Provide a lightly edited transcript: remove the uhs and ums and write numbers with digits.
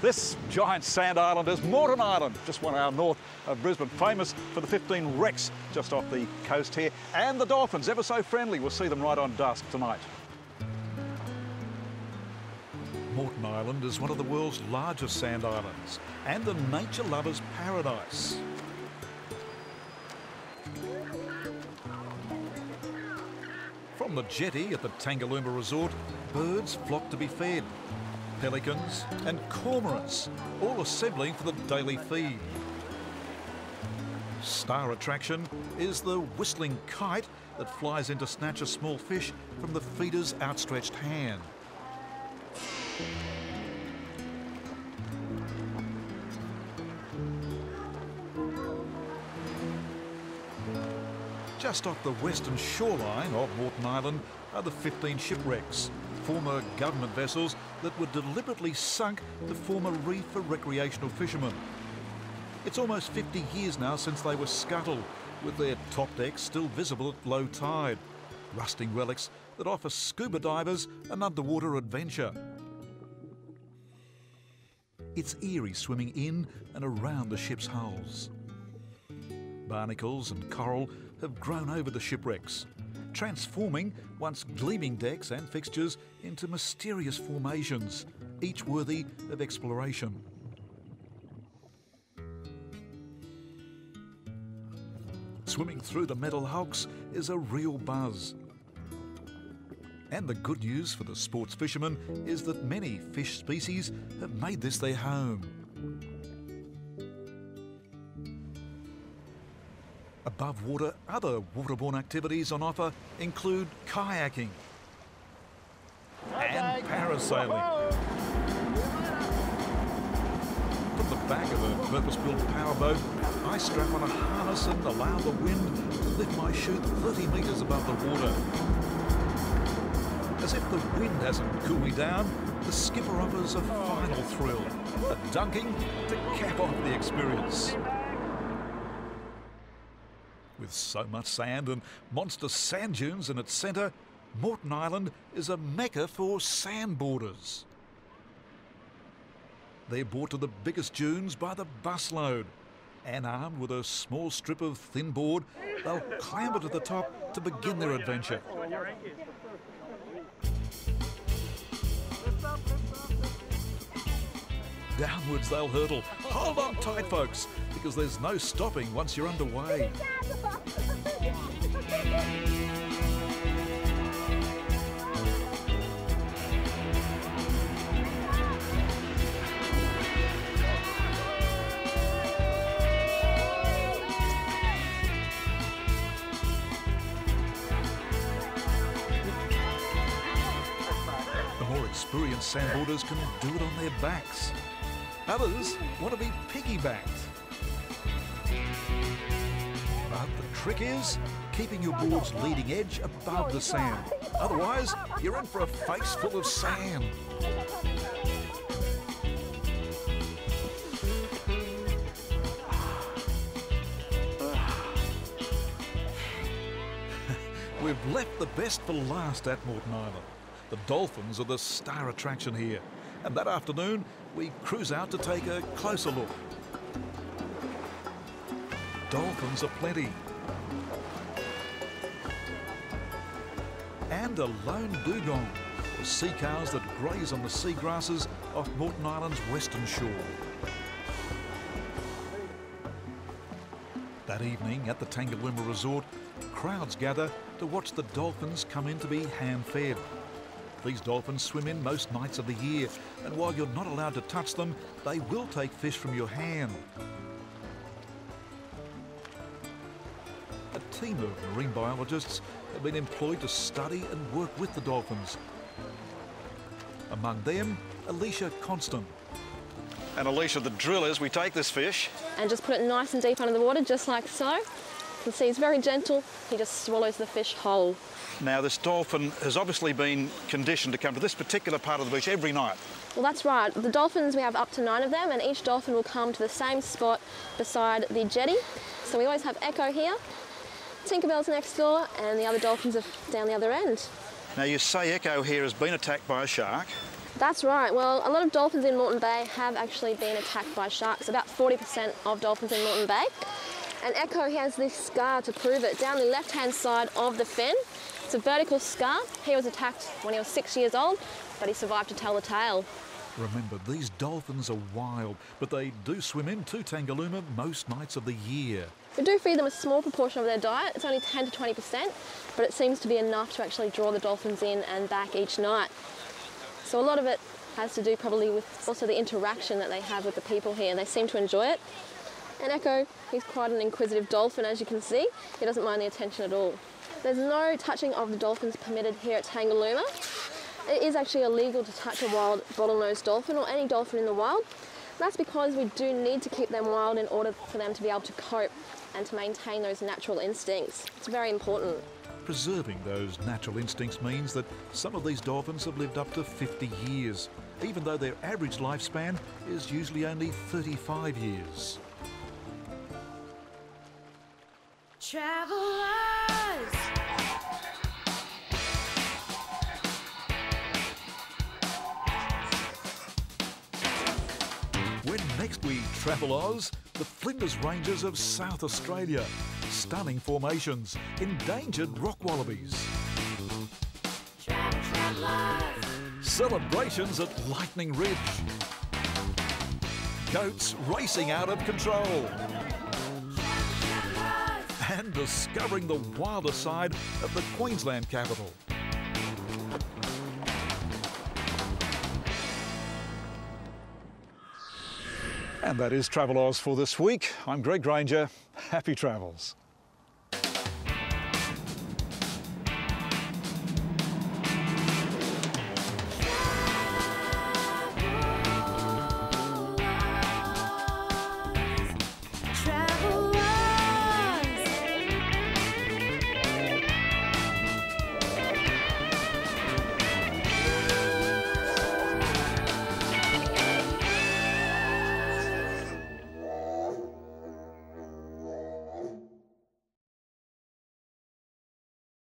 This giant sand island is Moreton Island, just 1 hour north of Brisbane, famous for the 15 wrecks just off the coast here. And the dolphins, ever so friendly. We'll see them right on dusk tonight. Moreton Island is one of the world's largest sand islands and a nature lover's paradise. From the jetty at the Tangalooma Resort, birds flock to be fed. Pelicans and cormorants, all assembling for the daily feed. Star attraction is the whistling kite that flies in to snatch a small fish from the feeder's outstretched hand. Just off the western shoreline of Moreton Island are the 15 shipwrecks, former government vessels that were deliberately sunk to form a reef for recreational fishermen. It's almost 50 years now since they were scuttled, with their top decks still visible at low tide, rusting relics that offer scuba divers an underwater adventure. It's eerie swimming in and around the ship's hulls. Barnacles and coral have grown over the shipwrecks, transforming once gleaming decks and fixtures into mysterious formations, each worthy of exploration. Swimming through the metal hulks is a real buzz. And the good news for the sports fishermen is that many fish species have made this their home. Above water, other waterborne activities on offer include kayaking and parasailing. From the back of a purpose-built powerboat, I strap on a harness and allow the wind to lift my chute 30 metres above the water. As if the wind hasn't cooled me down, the skipper offers a final thrill, a dunking to cap off the experience. With so much sand and monster sand dunes in its centre, Moreton Island is a mecca for sandboarders. They're brought to the biggest dunes by the busload, and armed with a small strip of thin board, they'll clamber to the top to begin their adventure. Downwards they'll hurtle. Hold on tight, folks, because there's no stopping once you're underway. The more experienced sandboarders can do it on their backs. Others want to be piggybacked. But the trick is keeping your board's leading edge above the sand. Otherwise, you're in for a face full of sand. We've left the best for last at Moreton Island. The dolphins are the star attraction here. And that afternoon, we cruise out to take a closer look. Dolphins are plenty. And a lone dugong, the sea cows that graze on the seagrasses off Moreton Island's western shore. That evening at the Tangalooma Resort, crowds gather to watch the dolphins come in to be hand-fed. These dolphins swim in most nights of the year, and while you're not allowed to touch them, they will take fish from your hand. A team of marine biologists have been employed to study and work with the dolphins. Among them, Alicia Constant. And Alicia, the drill is we take this fish and just put it nice and deep under the water, just like so. You can see he's very gentle. He just swallows the fish whole. Now, this dolphin has obviously been conditioned to come to this particular part of the beach every night. Well, that's right. The dolphins, we have up to 9 of them, and each dolphin will come to the same spot beside the jetty. So we always have Echo here, Tinkerbell's next door, and the other dolphins are down the other end. Now, you say Echo here has been attacked by a shark. That's right. Well, a lot of dolphins in Moreton Bay have actually been attacked by sharks. About 40% of dolphins in Moreton Bay. And Echo, he has this scar to prove it. Down the left-hand side of the fin, it's a vertical scar. He was attacked when he was 6 years old, but he survived to tell the tale. Remember, these dolphins are wild, but they do swim into Tangalooma most nights of the year. We do feed them a small proportion of their diet. It's only 10 to 20%, but it seems to be enough to actually draw the dolphins in and back each night. So a lot of it has to do probably with also the interaction that they have with the people here, and they seem to enjoy it. And Echo, he's quite an inquisitive dolphin, as you can see. He doesn't mind the attention at all. There's no touching of the dolphins permitted here at Tangalooma. It is actually illegal to touch a wild bottlenose dolphin or any dolphin in the wild. That's because we do need to keep them wild in order for them to be able to cope and to maintain those natural instincts. It's very important. Preserving those natural instincts means that some of these dolphins have lived up to 50 years, even though their average lifespan is usually only 35 years. Travelers! When next we travel Oz, the Flinders Ranges of South Australia. Stunning formations, endangered rock wallabies. Celebrations at Lightning Ridge. Goats racing out of control. And discovering the wilder side of the Queensland capital. And that is Travel Oz for this week. I'm Grainger. Happy travels.